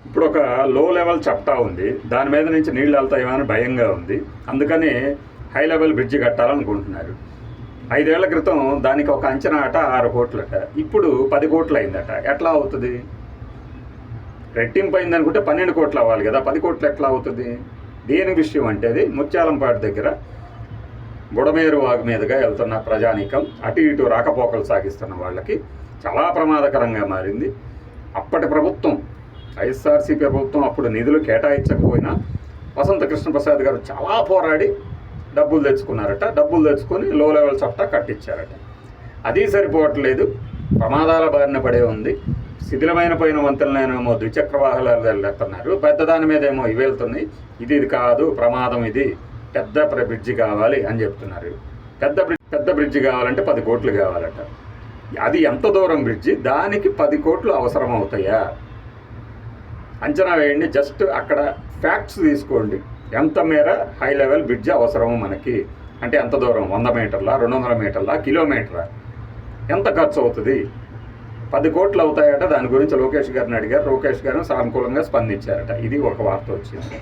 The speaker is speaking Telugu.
ఇప్పుడు ఒక లో లెవెల్ చప్టా ఉంది, దాని మీద నుంచి నీళ్ళు వెళ్తాయేమో అని భయంగా ఉంది. అందుకని హై లెవెల్ బ్రిడ్జి కట్టాలనుకుంటున్నారు. 5 ఏళ్ల క్రితం దానికి ఒక అంచనా అట 6 కోట్లట, ఇప్పుడు 10 కోట్లు అయిందట. ఎట్లా అవుతుంది? రెట్టింపు అయింది అనుకుంటే 12 కోట్లు అవ్వాలి కదా, 10 కోట్లు ఎట్లా అవుతుంది? దేని విషయం అంటే అది ముత్యాలంపాటి దగ్గర బుడమేరు వాగు మీదుగా వెళ్తున్న ప్రజానీకం, అటు ఇటు రాకపోకలు సాగిస్తున్న వాళ్ళకి చాలా ప్రమాదకరంగా మారింది. అప్పటి ప్రభుత్వం, వైఎస్ఆర్సీపీ ప్రభుత్వం అప్పుడు నిధులు కేటాయించకపోయినా వసంత కృష్ణప్రసాద్ గారు చాలా పోరాడి డబ్బులు తెచ్చుకున్నారట. డబ్బులు తెచ్చుకొని లో లెవెల్ చప్టా కట్టించారట. అది సరిపోవట్లేదు, ప్రమాదాల బారిన పడే ఉంది. శిథిలమైన పోయిన వంతెనలేమో ద్విచక్ర వాహనాలు వెళ్తున్నారు, పెద్దదాని మీద ఏమో ఇవి వెళ్తున్నాయి. ఇది కాదు ప్రమాదం, ఇది పెద్ద బ్రిడ్జి కావాలి అని చెప్తున్నారు. పెద్ద బ్రిడ్జి కావాలంటే 10 కోట్లు కావాలట. అది ఎంత దూరం బ్రిడ్జి, దానికి 10 కోట్లు అవసరం అవుతాయా? అంచనా వేయండి. జస్ట్ అక్కడ ఫ్యాక్ట్స్ తీసుకోండి. ఎంత మేర హై లెవెల్ బ్రిడ్జి అవసరము మనకి అంటే ఎంత దూరం, 100 మీటర్లా, 200 మీటర్లా, కిలోమీటరా, ఎంత ఖర్చు అవుతుంది? 10 కోట్లు అవుతాయట. దాని గురించి లోకేష్ గారిని అడిగారు. లోకేష్ గారు సానుకూలంగా స్పందించారట. ఇది ఒక వార్త వచ్చింది.